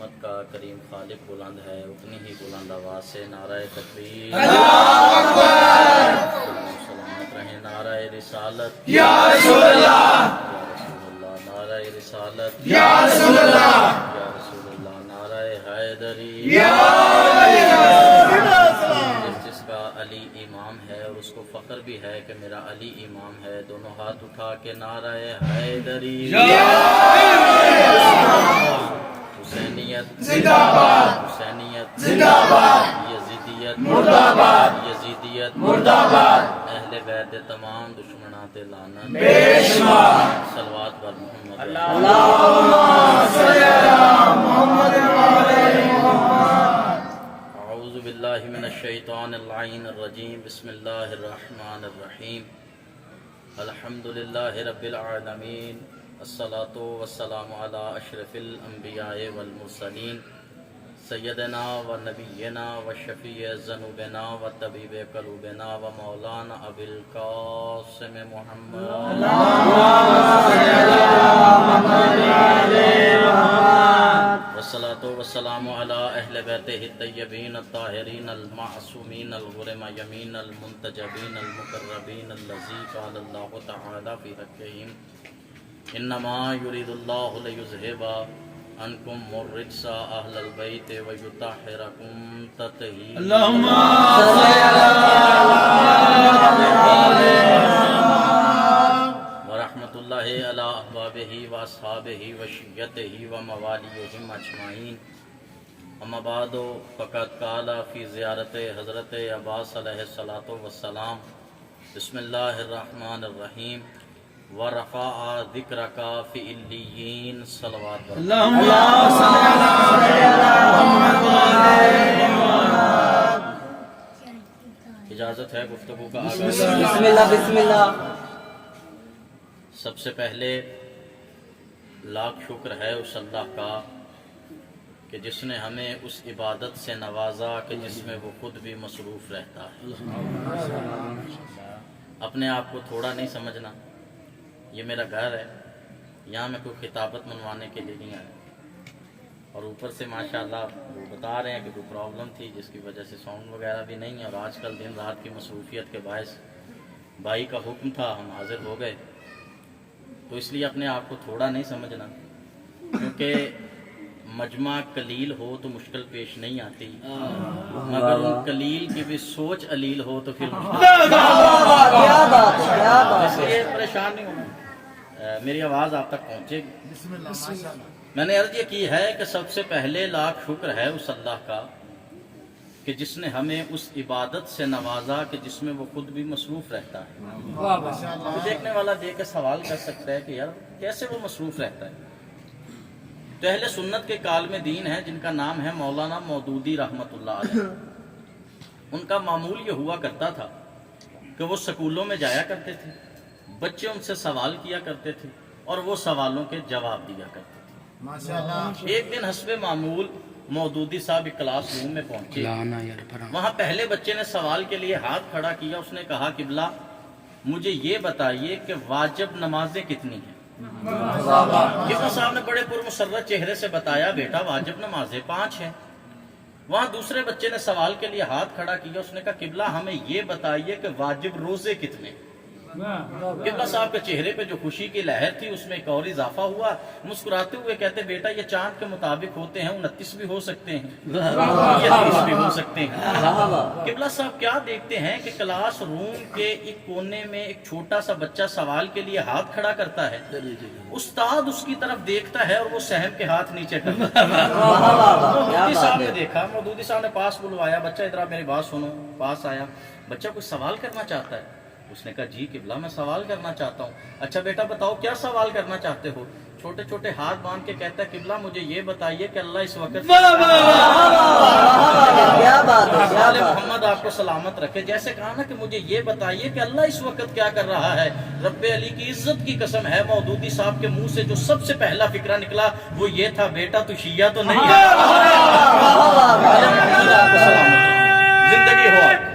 رحمت کا کریم خالق بلند ہے، اتنی ہی بلند آواز سے نعرہ تکبیر سلامت رہیں، نعرہ رسالت یا رسول اللہ، نعرہ رسالت یا رسول اللہ، یا رسول اللہ، نعرہ حیدری یا جس کا علی امام ہے اور اس کو فخر بھی ہے کہ میرا علی امام ہے، دونوں ہاتھ اٹھا کے نعرہ حیدری حسینیت زندہ باد، حسینیت زندہ باد، یزیدیت مردہ باد، یزیدیت مردہ باد، اہل بیت تمام دشمنات لعنت بے شمار، صلوات بر محمد اللہم صلی علی محمد وعلی محمد۔ اعوذ باللہ من الشیطان اللعین الرجیم، بسم اللہ الرحمن الرحیم، الحمد للہ رب العالمین، الصلاۃ والسلام علی اشرف الانبیاء والمرسلین، سیدنا و نبینا و شفیع ذنوبنا و طبیب قلوبنا و مولانا ابی القاسم محمد والصلاۃ والسلام علی اہل بیتہ الطیبین الطاہرین المعصومین الغر میمین المنتجبین المقربین الذی قال اللہ تعالی فی حقہم انما یرید اللہ لیذھب عنکم الرجس اہل البیت ویطہرکم تطہیرا۔ اللہم صلی علی ورحمۃ اللہ علی احبابہ واصحابہ وشیعتہ وموالیہم اجمعین، اما بعد فقد قال فی زیارت حضرت عباس علیہ الصلاۃ والسلام، بسم اللہ الرحمن الرحیم، ورفع ذکرک فی علیین، صلوات بر اللہم صلی علی محمد وعلی محمد۔ اجازت ہے گفتگو کا آغاز؟ بسم اللہ بسم اللہ۔ سب سے پہلے لاکھ شکر ہے اس اللہ کا کہ جس نے ہمیں اس عبادت سے نوازا کہ جس میں وہ خود بھی مصروف رہتا ہے۔ اپنے آپ کو تھوڑا نہیں سمجھنا، یہ میرا گھر ہے، یہاں میں کوئی خطابت منوانے کے لیے نہیں آیا، اور اوپر سے ماشاءاللہ وہ بتا رہے ہیں کہ کوئی پرابلم تھی جس کی وجہ سے ساؤنڈ وغیرہ بھی نہیں ہے، اور آج کل دن رات کی مصروفیت کے باعث بھائی کا حکم تھا، ہم حاضر ہو گئے، تو اس لیے اپنے آپ کو تھوڑا نہیں سمجھنا، کیونکہ مجمع قلیل ہو تو مشکل پیش نہیں آتی، مگر ان قلیل کی بھی سوچ علیل ہو تو پھر مشکل، کیا بات ہے، کیا بات اس لیے پریشان نہیں ہونا، میری آواز آپ تک پہنچے گی۔ میں نے عرض یہ کی ہے کہ سب سے پہلے لاکھ شکر ہے اس اللہ کا کہ جس نے ہمیں اس عبادت سے نوازا کہ جس میں وہ خود بھی مصروف رہتا ہے۔ تو دیکھنے والا دیکھ کے سوال کر سکتا ہے کہ یار کیسے وہ مصروف رہتا ہے؟ تو اہل سنت کے کالم دین ہیں جن کا نام ہے مولانا مودودی رحمۃ اللہ علیہ، ان کا معمول یہ ہوا کرتا تھا کہ وہ سکولوں میں جایا کرتے تھے، بچے ان سے سوال کیا کرتے تھے اور وہ سوالوں کے جواب دیا کرتے تھے۔ ایک دن حسب معمول مودودی صاحب ایک کلاس روم میں پہنچے، وہاں پہلے بچے نے سوال کے لیے ہاتھ کھڑا کیا، اس نے کہا قبلہ مجھے یہ بتائیے کہ واجب نمازیں کتنی ہیں؟ قبلہ صاحب نے بڑے پرمسرت چہرے سے بتایا بیٹا واجب نمازیں 5 ہیں۔ وہاں دوسرے بچے نے سوال کے لیے ہاتھ کھڑا کیا، اس نے کہا قبلہ ہمیں یہ بتائیے کہ واجب روزے کتنے؟ قبلہ صاحب کے چہرے پہ جو خوشی کی لہر تھی اس میں ایک اور اضافہ ہوا، مسکراتے ہوئے کہتے بیٹا یہ چاند کے مطابق ہوتے ہیں، 29 بھی ہو سکتے ہیں، 30 بھی ہو سکتے ہیں۔ قبلہ صاحب کیا دیکھتے ہیں کہ کلاس روم کے ایک کونے میں ایک چھوٹا سا بچہ سوال کے لیے ہاتھ کھڑا کرتا ہے، استاد اس کی طرف دیکھتا ہے اور وہ سہم کے ہاتھ نیچے کرتا ہے۔ مودودی صاحب نے دیکھا، مودودی صاحب نے پاس بلوایا، بچہ ادھر میری بات سنو، پاس آیا، بچہ کوئی سوال کرنا چاہتا ہے، اس نے کہا جی قبلہ میں سوال کرنا چاہتا ہوں۔ اچھا بیٹا بتاؤ کیا سوال کرنا چاہتے ہو؟ چھوٹے چھوٹے ہاتھ باندھ کے کہتا ہے قبلہ مجھے یہ بتائیے کہ اللہ اس وقت کیا بات ہے، کیا آل بات ہے۔ محمد آپ کو سلامت رکھے، جیسے کہا نا کہ مجھے یہ بتائیے کہ اللہ اس وقت کیا کر رہا ہے۔ رب علی کی عزت کی قسم ہے مودودی صاحب کے منہ سے جو سب سے پہلا فکرہ نکلا وہ یہ تھا بیٹا تو شیعہ تو نہیں ہے۔ آل محمد آپ کو سلامت رکھے، زندگی ہو آپ۔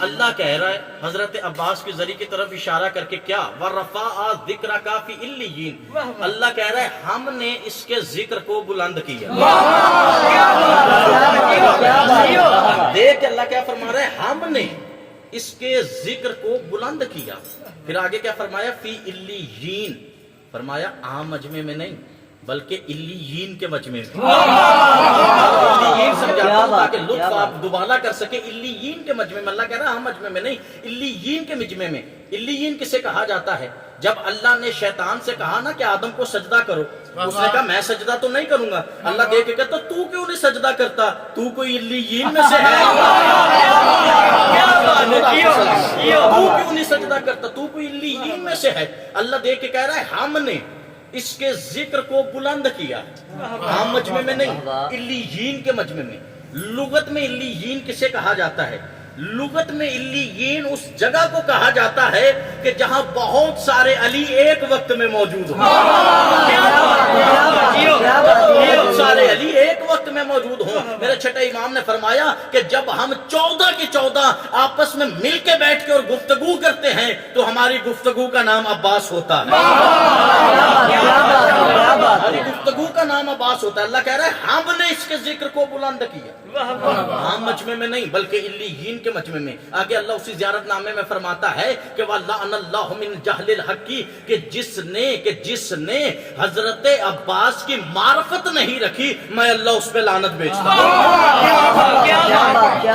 اللہ کہہ رہا ہے حضرت عباس کے ذریعے کی طرف اشارہ کر کے کیا وَرَفَعَ ذِكْرَكَ فِي عِلِّيِّينَ، اللہ کہہ رہا ہے ہم نے اس کے ذکر کو بلند کیا۔ دیکھ اللہ کیا فرما رہا ہے، ہم نے اس کے ذکر کو بلند کیا۔ پھر آگے کیا فرمایا، فی علیین، فرمایا عام مجمع میں نہیں بلکہ علیین کے مجمع میں۔ علیین سمجھاتا ہوں تاکہ لطف آپ دوبارہ کر سکے، علیین کے مجمع میں، اللہ کہہ رہا ہے عام مجمع میں نہیں، علیین کے مجمع میں۔ علیین کسے کہا جاتا ہے؟ جب اللہ نے شیطان سے کہا نا کہ آدم کو سجدہ کرو، اس نے کہا میں سجدہ تو نہیں کروں گا، اللہ دیکھ کے کہتا تو کیوں نہیں سجدہ کرتا، تو کوئی علیین میں سے ہے، تو کیوں نہیں سجدہ کرتا، تو کوئی علیین میں سے ہے۔ اللہ دیکھ کے کہہ رہا ہے ہم نے اس کے ذکر کو بلند کیا، عام مجمع میں نہیں، علیین کے مجمع میں۔ لغت میں علیین کسے کہا جاتا ہے؟ لغت میں علیین اس جگہ کو کہا جاتا ہے کہ جہاں بہت سارے علی ایک وقت میں موجود ہوں، بہت سارے علی ایک وقت میں موجود ہوں۔ میرے چھٹے امام نے فرمایا کہ جب ہم 14 کے 14 آپس میں مل کے بیٹھ کے اور گفتگو کرتے ہیں تو ہماری گفتگو کا نام عباس ہوتا ہے، ہماری گفتگو کا نام عباس ہوتا ہے۔ اللہ کہہ رہا ہے ہم نے اس کے ذکر کو بلند کیا، عام مجمع میں نہیں بلکہ علیین کے مجمع میں۔ آگے اللہ اسی زیارت نامے میں فرماتا ہے کہ وَلَعَنَ اللَّهُ مِنْ جَهْلِ الْحَقِّ، کہ جس نے حضرت عباس کی معرفت نہیں رکھی میں اللہ اس پہ لعنت بھیجتا ہوں۔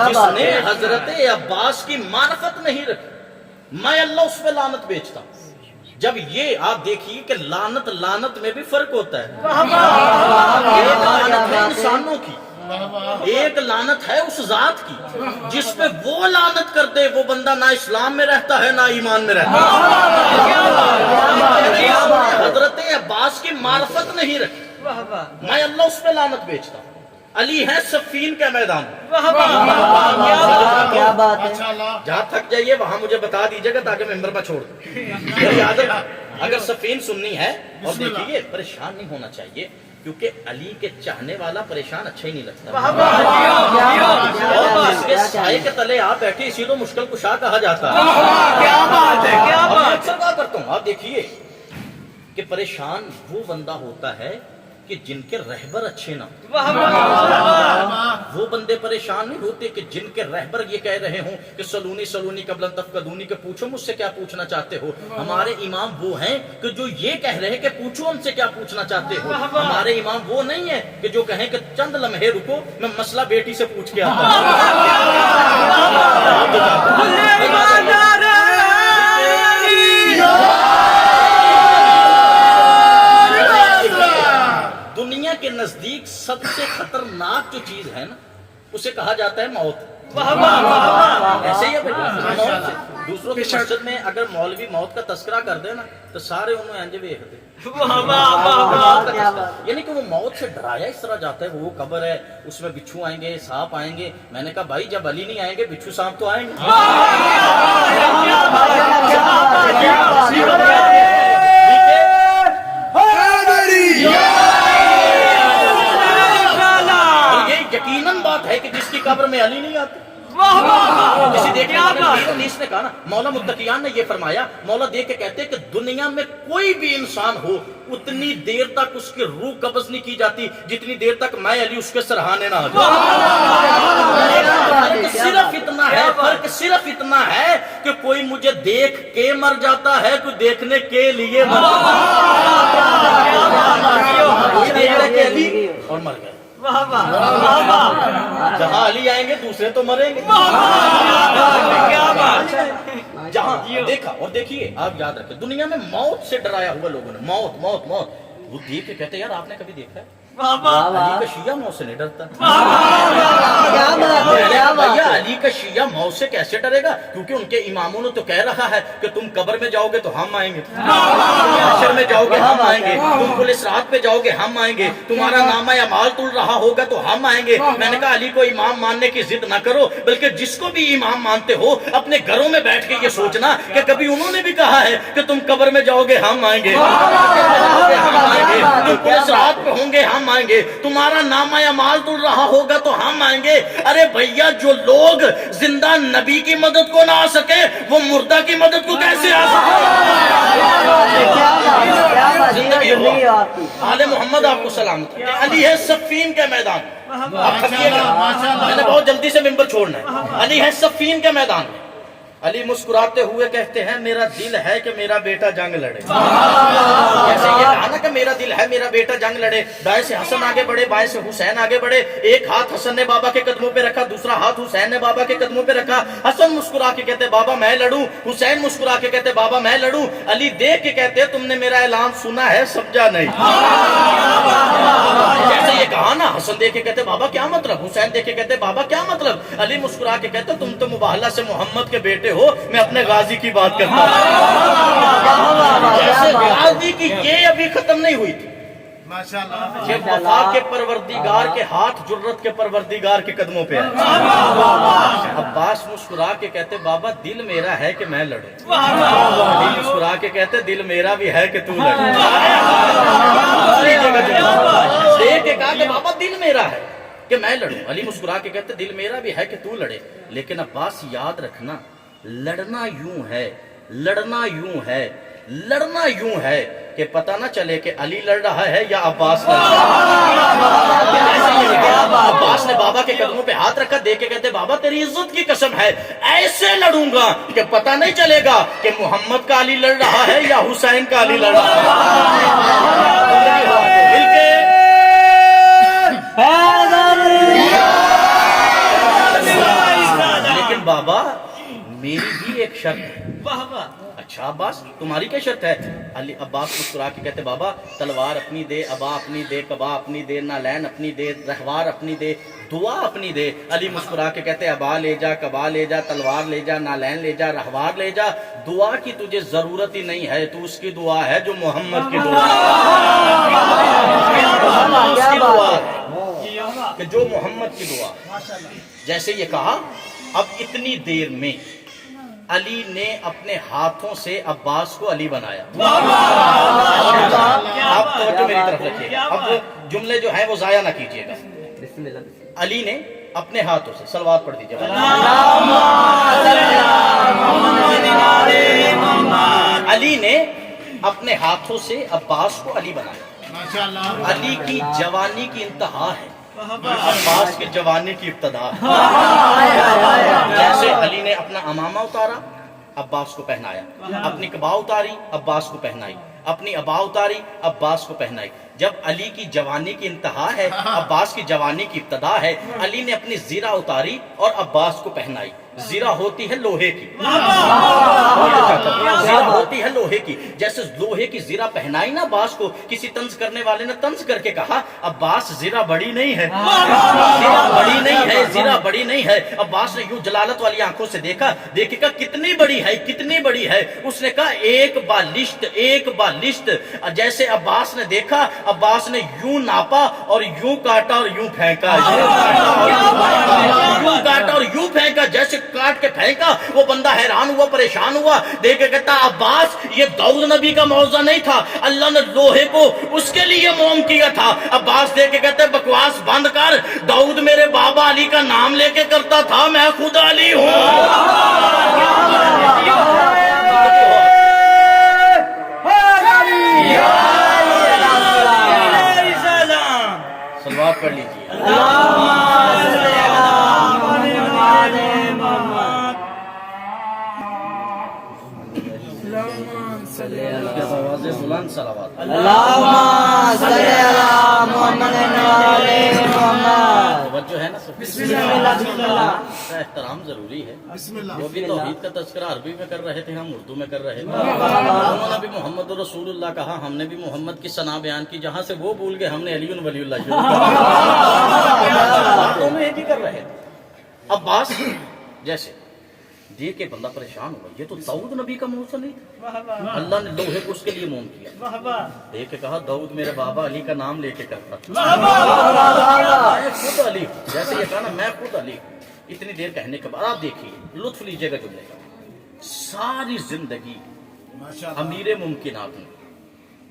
جس نے حضرت عباس کی معرفت نہیں رکھی میں اللہ اس پہ لعنت بھیجتا ہوں۔ جب یہ آپ دیکھیے کہ لعنت میں بھی فرق ہوتا ہے، ایک لعنت ہے انسانوں کی، ایک لعنت ہے اس ذات کی جس پہ وہ لعنت کر دے وہ بندہ نہ اسلام میں رہتا ہے نہ ایمان میں رہتا ہے۔ حضرت عباس کی معرفت نہیں رکھی میں اللہ اس پہ لعنت بھیجتا ہوں۔ علی ہے صفین کا میدان، کیا بات ہے، جہاں تھک جائیے وہاں مجھے بتا دیجیے گا تاکہ ممبر میں چھوڑ دوں۔ یاد رکھیں اگر صفین سننی ہے، اور دیکھیے پریشان نہیں ہونا چاہیے کیونکہ علی کے چاہنے والا پریشان اچھا ہی نہیں لگتا، اور اس کے سائے کے تلے آپ بیٹھے اسی تو مشکل کشا کہا جاتا ہے۔ کیا بات ہے، کیا بات ہے۔ اکثر کہا کرتا ہوں آپ دیکھیے کہ پریشان وہ بندہ ہوتا ہے کہ جن کے رہبر اچھے نہ ہوں، وہ بندے پریشان نہیں ہوتے کہ جن کے رہبر یہ کہہ رہے ہوں کہ سلونی سلونی قبل ان تفقدونی، کہ پوچھو مجھ سے کیا پوچھنا چاہتے ہو۔ ہمارے امام وہ ہیں کہ جو یہ کہہ رہے ہیں کہ پوچھو ہم سے کیا پوچھنا چاہتے ہو۔ ہمارے امام وہ نہیں ہیں کہ جو کہیں کہ چند لمحے رکو میں مسئلہ بیٹی سے پوچھ کے آتا دنیا کے نزدیک سب سے خطرناک جو چیز ہے نا اسے کہا جاتا ہے موت۔ ایسے ہی موت سے دوسروں کی مسجد میں اگر مولوی موت کا تذکرہ کر دے نا تو سارے انہوں انج ویکھدے، یعنی کہ وہ موت سے ڈرایا اس طرح جاتا ہے، وہ قبر ہے اس میں بچھو آئیں گے سانپ آئیں گے۔ میں نے کہا بھائی جب علی نہیں آئیں گے بچھو سانپ تو آئیں گے۔ یقیناً بات ہے کہ جس کی قبر میں علی نہیں آتے۔ کسی دیکھنے حدیث نے کہا نا، مولا متقیان نے یہ فرمایا، مولا دیکھ کے کہتے ہیں کہ دنیا میں کوئی بھی انسان ہو اتنی دیر تک اس کی روح قبض نہیں کی جاتی جتنی دیر تک میں علی اس کے سرہانے نہ آ جاؤں۔ فرق صرف اتنا ہے کہ کوئی مجھے دیکھ کے مر جاتا ہے، کوئی دیکھنے کے لیے مر جاتا اور مر گئے۔ جہاں علی آئیں گے دوسرے تو مریں گے۔ جہاں دیکھا اور دیکھیے آپ یاد رکھیں دنیا میں موت سے ڈرایا ہوا لوگوں نے، موت موت موت، وہ دیکھ کے کہتے ہیں یار آپ نے کبھی دیکھا ہے علی کا شیعہ موت سے نہیں ڈرتا؟ بھیا علی کا شیعہ موت سے کیسے ڈرے گا؟ کیونکہ ان کے اماموں نے تو کہہ رہا ہے کہ تم قبر میں جاؤ گے تو ہم آئیں گے، حشر میں جاؤ گے ہم آئیں گے، تم پولیس رات پہ جاؤ گے ہم آئیں گے، تمہارا نامہ اعمال تل رہا ہوگا تو ہم آئیں گے۔ میں نے کہا علی کو امام ماننے کی ضد نہ کرو، بلکہ جس کو بھی امام مانتے ہو اپنے گھروں میں بیٹھ کے یہ سوچنا کہ کبھی انہوں نے بھی کہا ہے کہ تم قبر میں جاؤ گے ہم آئیں گے۔ گے ہم آئیں گے, تم پولیس رات پہ ہوں گے ہم آئیں گے, تمہارا نامہ اعمال تل رہا ہوگا تو ہم آئیں گے. ارے بھیا جو لوگ زندہ نبی کی مدد کو نہ آ سکے وہ مردہ کی مدد کو کیسے آ سکے؟ زندگی ہو. آل محمد آپ کو سلامت رکھے. علی ہے صفین کے میدان. آپ تھکیے گا, میں نے بہت جلدی سے ممبر چھوڑنا ہے. علی ہے صفین کے میدان میں. علی مسکراتے ہوئے کہتے ہیں میرا دل ہے کہ میرا بیٹا جنگ لڑے. جیسے یہ کہا نا کہ میرا دل ہے میرا بیٹا جنگ لڑے. دائیں سے حسن آگے بڑھے, بائیں سے حسین آگے بڑھے. ایک ہاتھ حسن نے بابا کے قدموں پہ رکھا, دوسرا ہاتھ حسین نے بابا کے قدموں پہ رکھا. حسن مسکرا کے کہتے بابا میں لڑوں, حسین مسکرا کے کہتے بابا میں لڑوں. علی دیکھ کے کہتے تم نے میرا اعلان سنا ہے سمجھا نہیں. جیسے یہ کہا نا, حسن دیکھ کے کہتے بابا کیا مطلب, حسین دیکھ کے کہتے بابا کیا مطلب. علی مسکرا کے کہتے تم تو مباہلہ سے محمد کے بیٹے ہو, میں اپنے غازی کی بات کرتا ہوں. جیسے غازی کی یہ ابھی ختم نہیں ہوئی تھی کہ وفا کے پروردگار کے ہاتھ جرت کے پروردگار کے قدموں پہ آئے. عباس مسکرا کے کہتے بابا دل میرا ہے کہ میں لڑوں. علی مسکرا کے کہتے دل میرا بھی ہے کہ تو لڑے. دیکھ کے کہا کہ بابا دل میرا ہے کہ میں لڑوں. علی مسکرا کے کہتے دل میرا بھی ہے کہ تو لڑے. لیکن عباس یاد رکھنا, لڑنا یوں ہے, لڑنا یوں ہے, لڑنا یوں ہے کہ پتہ نہ چلے کہ علی لڑ رہا ہے یا عباس لڑ رہا ہے. عباس نے بابا کے قدموں پہ ہاتھ رکھا, دیکھ کے کہتے بابا تیری عزت کی قسم ہے ایسے لڑوں گا کہ پتہ نہیں چلے گا کہ محمد کا علی لڑ رہا ہے یا حسین کا علی لڑ رہا ہے. لیکن بابا میری بھی ایک شرط ہے. اچھا عباس تمہاری کیا شرط ہے؟ علی عباس مسکرا کے کہتے بابا تلوار اپنی دے, ابا اپنی دے, کبا اپنی دے, نالین اپنی دے, رہوار اپنی دے, دعا اپنی دے. علی مسکرا کے کہتے ابا لے جا, کبا لے جا, تلوار لے جا, نالین لے جا, رہوار لے جا. دعا کی تجھے ضرورت ہی نہیں ہے, تو اس کی دعا ہے جو محمد کی دعا ہے, کہ جو محمد کی دعا. جیسے یہ کہا اب اتنی دیر میں علی نے اپنے ہاتھوں سے عباس کو علی بنایا. آپ توجہ میری طرف رکھیے, اب جملے جو ہیں وہ ضائع نہ کیجیے گا. علی نے اپنے ہاتھوں سے, صلوات پڑھ دیجیے. علی نے اپنے ہاتھوں سے عباس کو علی بنایا. علی کی جوانی کی انتہا ہے, عباس کی جوانی کی ابتدا ہے. جیسے علی نے اپنا امامہ اتارا, عباس کو پہنایا, اپنی قبا اتاری, عباس کو پہنائی, اپنی ابا اتاری, عباس کو پہنائی. جب علی کی جوانی کی انتہا ہے, عباس کی جوانی کی ابتدا ہے, علی نے اپنی زیرہ اتاری اور عباس کو پہنائی. زیرہ ہوتی ہے لوہے کی, زیرہ ہوتی ہے لوہے کی. جیسے لوہے کی زیرہ پہنائی نا عباس کو, کسی طنز کرنے والے نے طنز کر کے کہا عباس زیرہ بڑی نہیں ہے, زیرہ بڑی نہیں ہے, زیرہ بڑی نہیں ہے. عباس نے یوں جلالت والی آنکھوں سے دیکھا, دیکھے کہا کتنی بڑی ہے, کتنی بڑی ہے. اس نے کہا ایک بالشت, ایک بالشت. جیسے عباس نے دیکھا, عباس نے یوں ناپا اور یوں کاٹا اور یوں پھینکا, یوں کاٹا اور یوں پھینکا. جیسے کاٹ کے پھینکا, وہ بندہ حیران ہوا, پریشان ہوا, دیکھ کے کہتا عباس یہ داؤد نبی کا معجزہ نہیں تھا, اللہ نے لوہے کو اس کے لیے موم کیا تھا. عباس دیکھ کے کہتے بکواس بند کر, داؤد میرے بابا علی کا نام لے کے کرتا تھا, میں خود علی ہوں. صلوات پڑھ لیجیے. بلند صلوات. توجہ ہے نا, احترام ضروری ہے. وہ بھی توحید کا تذکرہ عربی میں کر رہے تھے, ہم اردو میں کر رہے تھے. انہوں نے بھی محمد رسول اللہ کہا, ہم نے بھی محمد کی ثنا بیان کی. جہاں سے وہ بھول گئے ہم نے علی ولی اللہ شروع ایک ہی کر رہے تھے. عباس جیسے دیکھ کے بندہ پریشان ہوا, یہ تو داؤد نبی کا معجزہ نہیں تھا, اللہ نے لوہے کو اس کے لیے موم کیا. دیکھ کے کہا داؤد میرے بابا علی کا نام لے کے کرتا تھا, میں خود علی ہوں. جیسے یہ کہا نا میں خود علی ہوں. اتنی دیر کہنے کے بعد آپ دیکھیے, لطف لیجیے گا جملے کا. ساری زندگی امیر ممکنات میں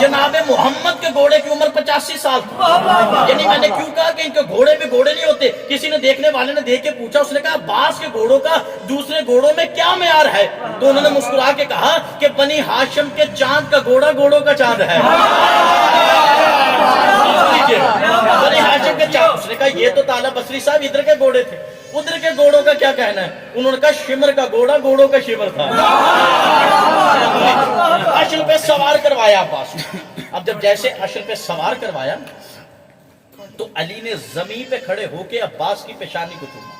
جناب محمد کے گھوڑے کی عمر 85 سال تھی۔ یعنی میں نے کیوں کہا کہ ان کے گھوڑے بھی گھوڑے نہیں ہوتے، کسی نے دیکھنے والے نے دیکھ کے پوچھا، اس نے کہا عباس کے گھوڑوں کا دوسرے گھوڑوں میں کیا معیار ہے؟ تو انہوں نے مسکرا کے کہا کہ بنی ہاشم کے چاند کا گھوڑا گھوڑوں کا چاند ہے۔ بنی ہاشم کے چاند، اس نے کہا یہ تو طالب بصری صاحب ادھر کے گھوڑے تھے، ادھر کے گھوڑوں کا کیا کہنا ہے؟ انہوں نے کہا شمر کا گھوڑا گھوڑوں کا شمر تھا۔ اشل پہ سوار کروایا عباس، اب جب جیسے اشل پہ سوار کروایا تو علی نے زمین پہ کھڑے ہو کے عباس کی پیشانی کو چوما۔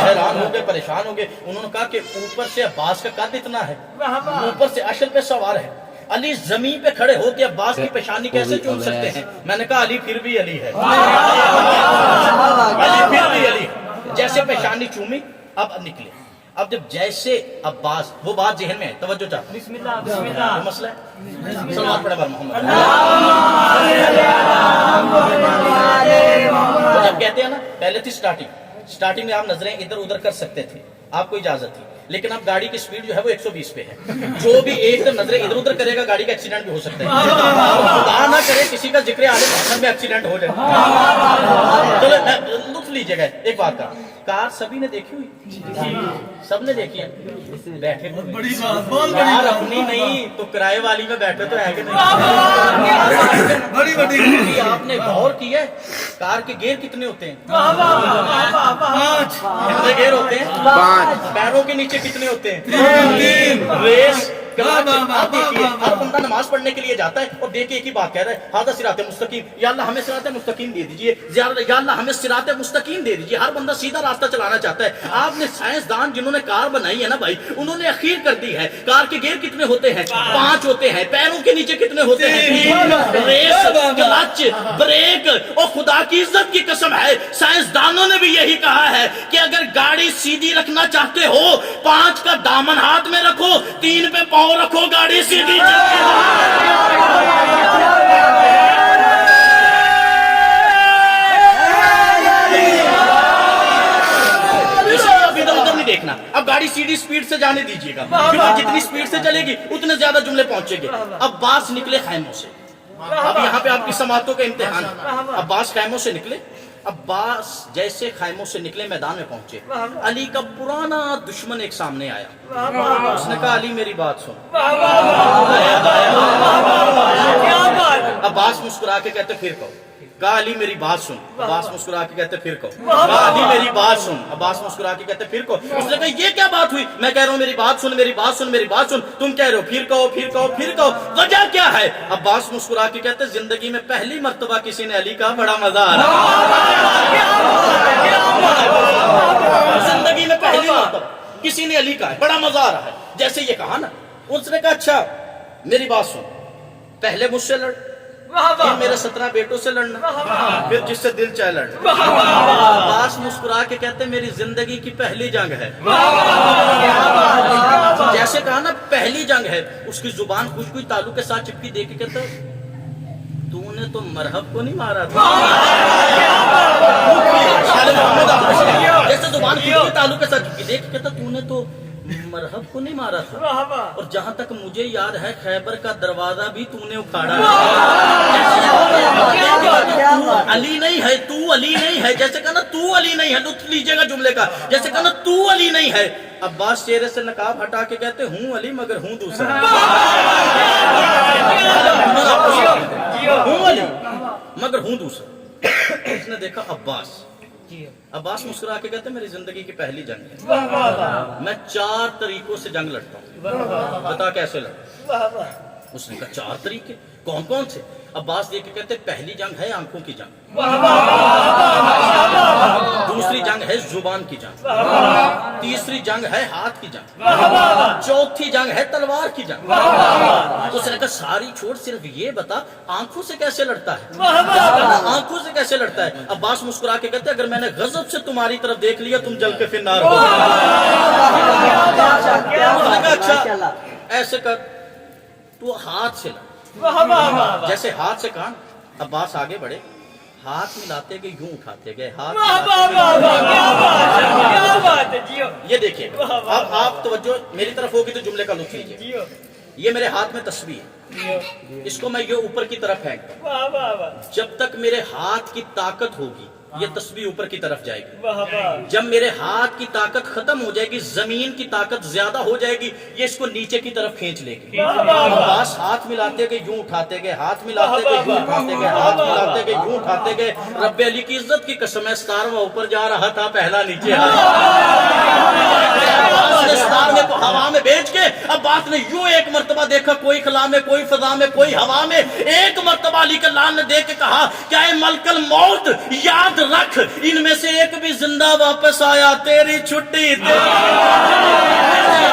حیران ہو گئے، پریشان ہو گئے، انہوں نے کہا کہ اوپر سے عباس کا قد اتنا ہے، اوپر سے اشل پہ سوار ہے، علی زمین پہ کھڑے ہو کے عباس کی پیشانی کیسے چوم سکتے ہیں؟ میں نے کہا علی پھر بھی علی ہے، علی پھر بھی علی ہے۔ جیسے پیشانی چومی، اب نکلے، اب جب جیسے عباس، وہ بات ذہن میں ہے، توجہ چاہتا ہوں، بسم اللہ بسم اللہ، مسئلہ ہے سلوات پڑھے بار محمد۔ جب کہتے ہیں نا، پہلے تھی سٹارٹنگ میں آپ نظریں ادھر ادھر کر سکتے تھے، آپ کو اجازت تھی، لیکن اب گاڑی کی سپیڈ جو ہے وہ 120 پہ ہے، جو بھی ایک نظریں ادھر ادھر کرے گا گاڑی کا ایکسیڈنٹ بھی ہو سکتا ہے، خدا نہ کرے کسی کا ذکر آل محمد میں ایکسیڈنٹ ہو جائے۔ چلو لطف لیجیے گا ایک بات کا، کار سبھی نے دیکھی ہوئی، سب نے دیکھی ہے، بیٹھے کار اپنی نہیں تو کرائے والی میں بیٹھے تو ہے کہ نہیں؟ آپ نے غور کیا ہے کار کے گیئر کتنے ہوتے ہیں؟ 5 گیئر ہوتے ہیں، 5 پیروں کے نیچے کتنے ہوتے ہیں؟ 3 ریس آپ دیکھیے، ہر بندہ نماز پڑھنے کے لیے جاتا ہے اور دیکھیے ایک ہی بات کہہ رہا ہے، ہذا صراط مستقیم، یا اللہ ہمیں صراط مستقیم دے دیجیے، یا اللہ ہمیں صراط مستقیم دے دیجیے۔ ہر بندہ سیدھا راستہ چلانا چاہتا ہے۔ آپ نے سائنسدان جنہوں نے کار بنائی ہے نا بھائی، انہوں نے اخیر کر دی ہے، کار کے گیئر کتنے ہوتے ہیں؟ 5 ہوتے ہیں، پیروں کے نیچے کتنے ہوتے ہیں؟ ریس، کلچ، بریک، اور خدا کی عزت کی قسم ہے سائنسدانوں نے بھی یہی کہا ہے کہ اگر گاڑی سیدھی رکھنا چاہتے ہو 5 کا دامن ہاتھ میں رکھو، 3 پہ پاؤں رکھو، گاڑی سیدھی چلے گی۔ دیکھنا اب گاڑی سیدھی سپیڈ سے جانے دیجیے گا، کیونکہ جتنی سپیڈ سے چلے گی اتنے زیادہ جملے پہنچیں گے۔ عباس نکلے خیموں سے، اب یہاں پہ آپ کی سماعتوں کا امتحان ہے۔ عباس خیموں سے نکلے، عباس جیسے خیموں سے نکلے میدان میں پہنچے، علی کا پرانا دشمن ایک سامنے آیا، اس نے کہا علی میری بات سن۔ عباس مسکرا کے کہتے پھر کہو، کہا علی میری بات سن، عباس مسکرا کے کہتے پھر کہو، کہا علی میری بات سن، عباس مسکرا کے کہتے پھر کہو۔ اس نے کہا یہ کیا بات ہوئی؟ میں کہہ رہا ہوں میری بات سن، میری بات سن، میری بات سن، تم کہہ رہے ہو پھر کہو، پھر کہو، پھر کہو، وجہ کیا ہے؟ عباس مسکرا کے کہتے زندگی میں پہلی مرتبہ کسی نے علی کا بڑا مزہ آ رہا، زندگی میں پہلی مرتبہ کسی نے علی کا ہے بڑا مزہ آ رہا ہے۔ جیسے یہ کہا نا، اس نے کہا اچھا میری بات سن، پہلے مجھ سے لڑ، پھر میرے 17 بیٹوں سے لڑنا، پھر جس سے دل چاہے لڑنا۔ عباس مسکرا کے کہتے میری زندگی کی پہلی جنگ ہے، جیسے کہا نا پہلی جنگ ہے، اس کی زبان خوشبوئی تالو کے ساتھ چپکی دے کے کہتا تو نے تو مرحب کو نہیں مارا تھا، جیسے زبان خوشبوئی تالو کے ساتھ چپکی دے کے کہتا تو نے تو مرحب کو نہیں مارا تھا، اور جہاں تک مجھے یاد ہے خیبر کا دروازہ بھی تو نے اکھاڑا، علی نہیں ہے تو علی نہیں ہے، جیسے کہا نا تو علی نہیں ہے، لطف لیجیے گا جملے کا، جیسے کہا نا تو علی نہیں ہے۔ عباس چہرے سے نقاب ہٹا کے کہتے ہوں علی مگر ہوں دوسرا، ہوں علی مگر ہوں دوسرا۔ اس نے دیکھا عباس مسکرا کے کہتے میری زندگی کی پہلی جنگ ہے، میں 4 طریقوں سے جنگ لڑتا ہوں، بتا کیسے لڑتا؟ اس نے کہا 4 طریقے کون کون سے؟ عباس دیکھ کے کہتے پہلی جنگ ہے آنکھوں کی جنگ، دوسری جنگ ہے زبان کی جنگ، تیسری جنگ ہے ہاتھ کی جنگ، چوتھی جنگ ہے تلوار کی جنگ۔ اس نے کہا ساری چھوڑ صرف یہ بتا آنکھوں سے کیسے لڑتا ہے؟ آنکھوں سے کیسے لڑتا ہے؟ عباس مسکرا کے کہتے اگر میں نے غضب سے تمہاری طرف دیکھ لیا تم جل کے فنار ہو۔ اس نے کہا اچھا ایسے کر تو ہاتھ سے لڑ، جیسے ہاتھ سے کہا عباس آگے بڑھے، ہاتھ ملاتے گئے یوں اٹھاتے گئے ہاتھ واہ ملاتے واہ گئے، واہ واہ کیا بات ہے جیو یہ دیکھیے اب آپ توجہ میری طرف ہوگی تو جملے کا لطف لیجیے. جیو یہ میرے ہاتھ میں تسبیح ہے، جیو اس کو میں یہ اوپر کی طرف پھینکتا ہوں. واہ واہ واہ جب تک میرے ہاتھ کی طاقت ہوگی یہ تسبیح اوپر کی طرف جائے گی. واہ واہ جب میرے ہاتھ کی طاقت ختم ہو جائے گی، زمین کی طاقت زیادہ ہو جائے گی، یہ اس کو نیچے کی طرف کھینچ لے گی. عباس ہاتھ ملاتے گئے یوں اٹھاتے گئے، ہاتھ ملاتے گئے یوں اٹھاتے گئے، ہاتھ ملاتے گئے یوں اٹھاتے گئے. رب علی کی عزت کی قسم ہے 17واں اوپر جا رہا تھا، پہلا نیچے آ رہا. 17ویں کو ہوا میں بیچ کے عباس نے یوں ایک مرتبہ دیکھا، کوئی خلا میں، کوئی فضا میں، کوئی ہوا میں. ایک مرتبہ علی کے لال نے دیکھ کے کہا کیا اے ملک الموت یاد رکھ ان میں سے ایک بھی زندہ واپس آیا تیری چھٹی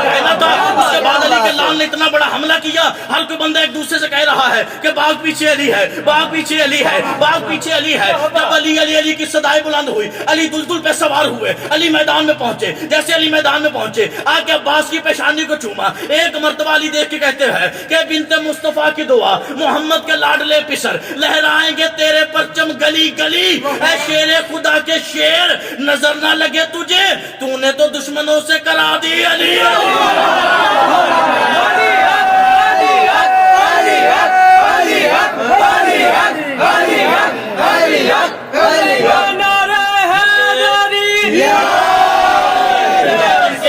کہنا تھا. اس کے بعد علی کے لال نے اتنا بڑا حملہ کیا، ہر کوئی بندہ ایک دوسرے سے کہہ رہا ہے کہ باغ پیچھے علی ہے، باغ پیچھے علی ہے، باغ پیچھے علی ہے. جب علی علی علی کی صدائیں بلند ہوئی، علی دلدل پہ سوار ہوئے، علی میدان میں پہنچے. جیسے علی میدان میں پہنچے آ کے عباس کی پیشانی کو چوما. ایک مرتبہ علی دیکھ کے کہتے ہیں کہ بنت مصطفیٰ کی دعا، محمد کے لاڈلے پسر، لہرائیں گے تیرے پرچم گلی گلی. اے شیر خدا کے شیر نظر نہ لگے تجھے، تو نے تو دشمنوں سے کرا دی علی.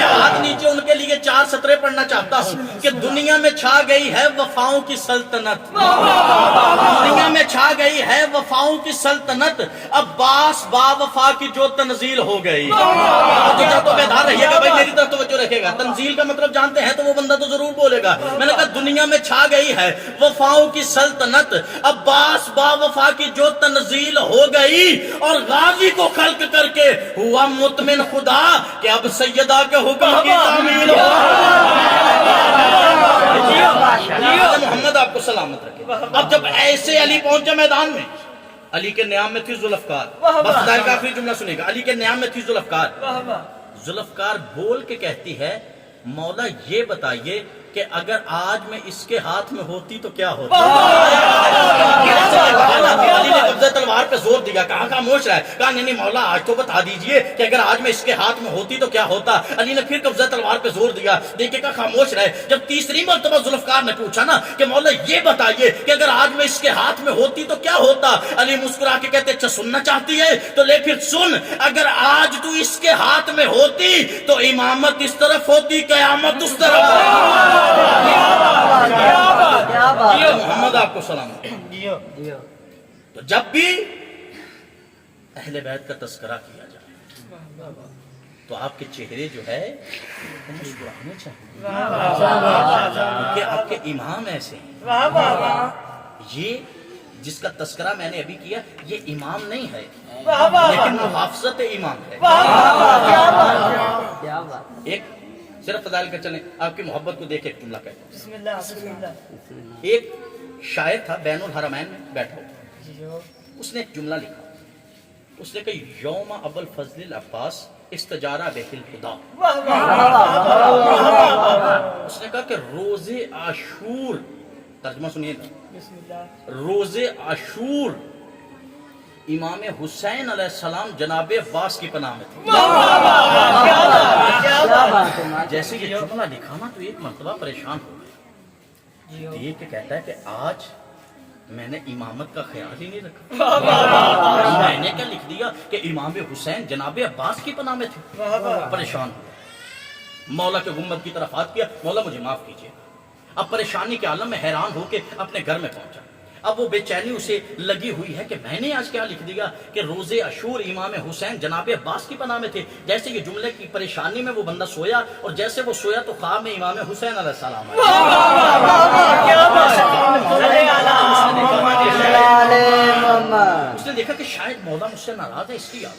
ہاتھ نیچے ان کے لیے 4 سطریں پڑھنا چاہتا ہوں کہ دنیا میں چھا گئی ہے وفاؤں کی سلطنت، دنیا میں چھا گئی ہے وفاؤں کی سلطنت. عباس با وفا کی جو تنزیل ہو گئی. تو بیدار رہیے گا بھائی، میری طرف توجہ رکھے گا. تنزیل کا مطلب جانتے ہیں تو وہ بندہ تو ضرور بولے گا. میں نے کہا دنیا میں چھا گئی ہے وفاؤں کی سلطنت، عباس با وفا کی جو تنزیل ہو گئی، اور غازی کو خلق کر کے ہوا مطمئن خدا کہ اب سیدہ کے حکم کی تعمیل ہو. محمد آپ کو سلامت رکھے. اب جب ایسے علی پہنچے میدان میں، علی کے نیام میں تھی ذوالفقار. بس خدائی کا آخری جملہ سنے گا. علی کے نیام میں تھی ذوالفقار. ذوالفقار بول کے کہتی ہے مولا یہ بتائیے کہ اگر آج میں اس کے ہاتھ میں ہوتی تو کیا ہوتا. علی نے قبضہ تلوار پہ زور دیا. کہاں خاموش رہا ہے؟ کہا نہیں مولا آج تو بتا دیجئے کہ اگر آج میں اس کے ہاتھ میں ہوتی تو کیا ہوتا. علی نے پھر قبضہ تلوار پہ زور دیا. دیکھے کہا خاموش رہے. جب تیسری مرتبہ ذوالفقار نے پوچھا نا کہ مولا یہ بتائیے کہ اگر آج میں اس کے ہاتھ میں ہوتی تو کیا ہوتا، علی مسکرا کے کہتے اچھا سننا چاہتی ہے تو لے پھر سن. اگر آج تو اس کے ہاتھ میں ہوتی تو امامت اس طرف ہوتی، قیامت اس طرف. محمد آپ کو سلام. تو جب بھی اہل بیت کا تذکرہ کیا جائے تو آپ کے چہرے جو ہے وہ مسکرانے چاہیے، کیونکہ آپ کے امام ایسے ہیں. یہ جس کا تذکرہ میں نے ابھی کیا یہ امام نہیں ہے لیکن محافظت امام ہے. ایک صرف فضائل کا چلیں، آپ کی محبت کو دیکھ ایک جملہ کہتا ہوں. بسم اللہ بسم اللہ. ایک شاعر تھا بین الحرمین میں بیٹھا ہوا، اس نے ایک جملہ لکھا. اس نے کہا یوم ابو الفضل العباس استجارہ بہ الخدا. اس نے کہا کہ روز عاشور، ترجمہ سنیے گا، بسم اللہ. روز عاشور امام حسین علیہ السلام جناب عباس کی پناہ میں تھے. جیسے یہ جملہ لکھا نا تو ایک مرتبہ پریشان ہو گیا. دیکھ کے کہتا ہے کہ آج میں نے امامت کا خیال ہی نہیں رکھا. میں نے کیا لکھ دیا کہ امام حسین جناب عباس کی پناہ میں تھے. پریشان ہو گیا. مولا کے گنبد کی طرف ہاتھ کیا، مولا مجھے معاف کیجیے. اب پریشانی کے عالم میں حیران ہو کے اپنے گھر میں پہنچا. اب وہ بے چینی اسے لگی ہوئی ہے کہ میں نے آج کیا لکھ دیا کہ روز عاشور امام حسین جناب عباس کی پناہ میں تھے. جیسے یہ جملے کی پریشانی میں وہ بندہ سویا، اور جیسے وہ سویا تو خواب میں امام حسین علیہ السلام آئے. اس نے دیکھا کہ شاید مولا مجھ سے ناراض ہے، اس کی یاد.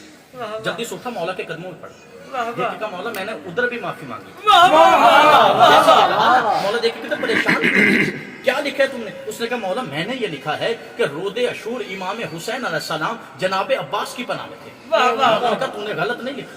جلدی سے اٹھا، مولا کے قدموں میں پڑا. دیکھے کہا مولا میں نے ادھر بھی معافی مانگی. مولا دیکھے کہ تو پریشان کیا لکھا ہے تم نے؟ اس نے کہا مولا میں نے یہ لکھا ہے کہ روز عاشور امام حسین علیہ السلام جناب عباس کی پناہ میں تھے. مولا نے کہا تم نے غلط نہیں لکھا.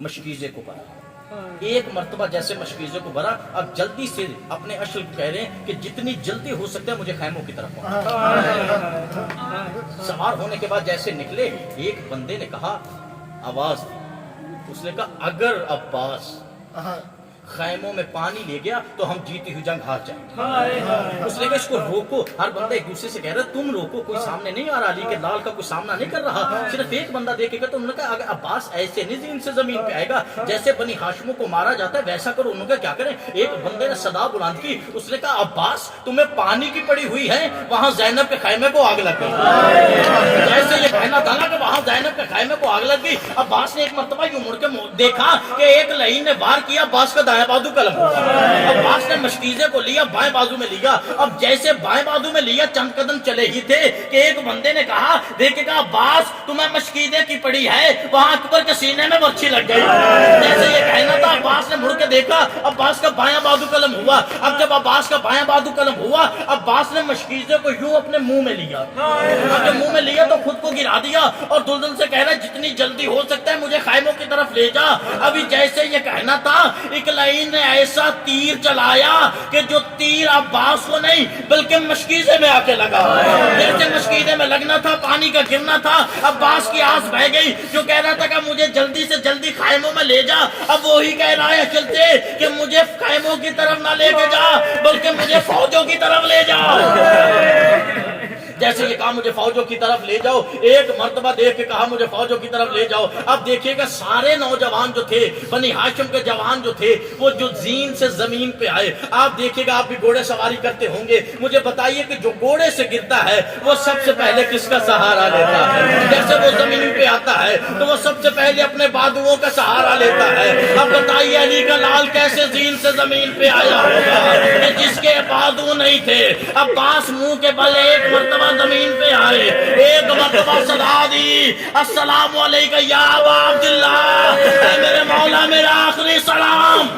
مشکیزے کو بھرا. ایک مرتبہ جیسے مشکیزے کو بھرا, اب جلدی سے اپنے اشل کو کہہ رہے ہیں کہ جتنی جلدی ہو سکتا ہے مجھے خیموں کی طرف پہنچا. سوار ہونے کے بعد جیسے نکلے, ایک بندے نے کہا, آواز دی, اس نے کہا اگر عباس خیموں میں پانی لے گیا تو ہم جیتی ہوئی جنگ ہار جائیں گے. اس نے کہا اس کو روکو. ہر بندہ ایک دوسرے سے کہہ رہا ہے تم روکو, کوئی سامنے نہیں آ رہا, علی کے لال کا کوئی سامنا نہیں کر رہا, صرف ایک بندہ دیکھے گا. تو انہوں نے کہا اگر عباس ایسے نہیں زمین سے زمین پہ آئے گا جیسے بنی ہاشموں کو مارا جاتا ہے ویسا کرو. انہوں نے کہا کیا کریں. ایک بندے نے صدا بلند کی, اس نے کہا عباس تمہیں پانی کی پڑی ہوئی ہے, وہاں زینب کے خیمے کو آگ لگ گئی. جیسے یہ کہنا تھا نا کہ وہاں زینب کے خیمے کو آگ لگ گئی, عباس نے ایک مرتبہ یوں مڑ کے دیکھا کہ ایک لعین نے وار کیا, عباس کا دائیں بازو قلم ہوا. عباس نے مشکیزے کو لیا, بائیں بازو میں لیا. اب جیسے بائیں بازو میں لیا, چند قدم چلے ہی تھے کہ ایک بندے نے کہا دیکھے گا عباس تمہیں مشکیزے کی پڑی ہے, وہاں اکبر کے سینے میں برچھی لگ گئی. جیسے یہ کہنا تھا, عباس نے مڑ کے دیکھا, عباس کا بائیں بازو قلم ہوا. اب جب عباس کا بائیں بازو قلم ہوا, عباس نے مشکیزے کو یوں اپنے منہ میں لیا. جب منہ میں لیا تو خود کو گرا دیا اور دلدل سے کہہ رہا جتنی جلدی ہو سکتا ہے مجھے خیموں کی طرف لے جا. ابھی جیسے یہ کہنا تھا, ایک لعین نے ایسا تیر چلایا کہ جو تیر عباس کو نہیں بلکہ مشکیزے میں آ کے لگا. جیسے مشکیزے میں لگنا تھا, پانی کا گرنا تھا, عباس کی آس بہ گئی. جو کہہ رہا تھا کہ مجھے جلدی سے جلدی خیموں میں لے جا, اب وہی کہہ رہا ہے چلتے کہ مجھے خیموں کی طرف نہ لے کے جا بلکہ مجھے فوجوں کی طرف لے جا. جیسے یہ کہا مجھے فوجوں کی طرف لے جاؤ, ایک مرتبہ دیکھ کے کہا مجھے فوجوں کی طرف لے جاؤ. اب دیکھیے گا سارے نوجوان جو تھے, بنی ہاشم کے جوان جو تھے, وہ جو زین سے زمین پہ آئے. آپ دیکھیے گا, آپ بھی گھوڑے سواری کرتے ہوں گے, مجھے بتائیے کہ جو گھوڑے سے گرتا ہے وہ سب سے پہلے کس کا سہارا لیتا ہے؟ جیسے وہ زمین پہ آتا ہے تو وہ سب سے پہلے اپنے بازوؤں کا سہارا لیتا ہے. اب بتائیے علی کا لال کیسے زین سے زمین پہ آیا ہوگا کہ جس کے بازو نہیں تھے. عباس منہ کے بل ایک مرتبہ زمین پہ آئے, ایک مرتبہ صدا دی, السلام علیکم یا ابا عبداللہ, اے میرے مولا میرا آخری سلام.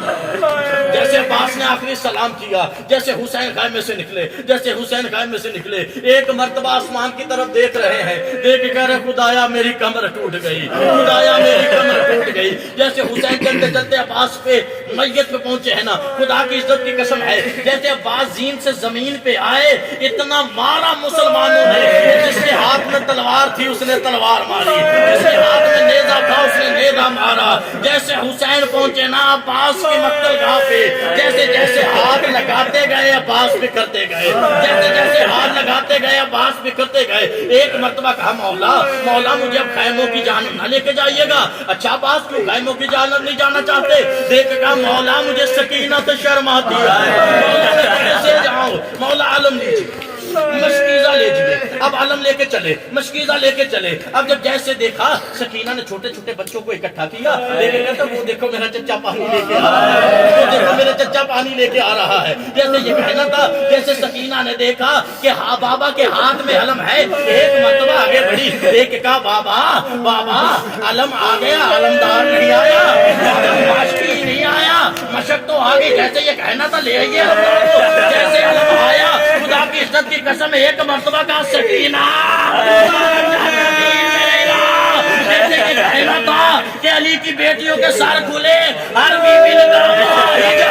جیسے عباس نے آخری سلام کیا, جیسے حسین خیمے سے نکلے, جیسے حسین خیمے سے نکلے, ایک مرتبہ آسمان کی طرف دیکھ رہے ہیں, دیکھ کے کہہ رہے خدایا میری کمر ٹوٹ گئی, خدایا میری کمر ٹوٹ گئی. جیسے حسین چلتے چلتے عباس پہ میت پہ پہنچے ہیں نا, خدا کی عزت کی قسم ہے, جیسے عباس زین سے زمین پہ آئے, اتنا مارا مسلمانوں نے, جس کے ہاتھ میں تلوار تھی اس نے تلوار ماری, جس کے ہاتھ میں نیزہ تھا اس نے نیزہ مارا. جیسے حسین پہنچے نا عباس کی مقتل گاہ پہ, جیسے جیسے ہاتھ لگاتے گئے عباس بکھرتے گئے, جیسے جیسے ہاتھ لگاتے گئے عباس بکھرتے گئے. ایک مرتبہ کہا مولا مولا مجھے اب خیموں کی جانب نہ لے کے جائیے گا. اچھا عباس کیوں خیموں کی جانب نہیں جانا چاہتے؟ دیکھ کہا مولا مجھے سکینہ سے شرم آتی ہے, مولا کیسے جاؤں, مولا علم لیجیے, مشکیزہ لے جائے. اب علم لے کے چلے, مشکیزہ لے کے چلے. اب جب جیسے دیکھا سکینہ نے چھوٹے چھوٹے بچوں کو اکٹھا کیا, دیکھے کہتا وہ دیکھو میرا چچا پانی لے کے آ رہا ہے, وہ دیکھو میرا چچا پانی لے کے آ رہا ہے. جیسے یہ کہنا تھا, جیسے سکینہ نے دیکھا کہ ہاں بابا کے ہاتھ میں علم ہے, ایک مرتبہ آگے بڑھی, دیکھ کے کہا بابا بابا علم آ گیا, علمدار نہیں آیا, ماشکی نہیں آیا, مشک تو آ گئی. جیسے یہ کہنا تھا لے آئیے علمدار کو, جیسے علم آیا خدا کی عزت کی قسم ایک مرتبہ کا سکینہ, جیسے یہ کہنا تھا کہ علی کی بیٹیوں کے سر کھلے, ہر بیوی نے کہا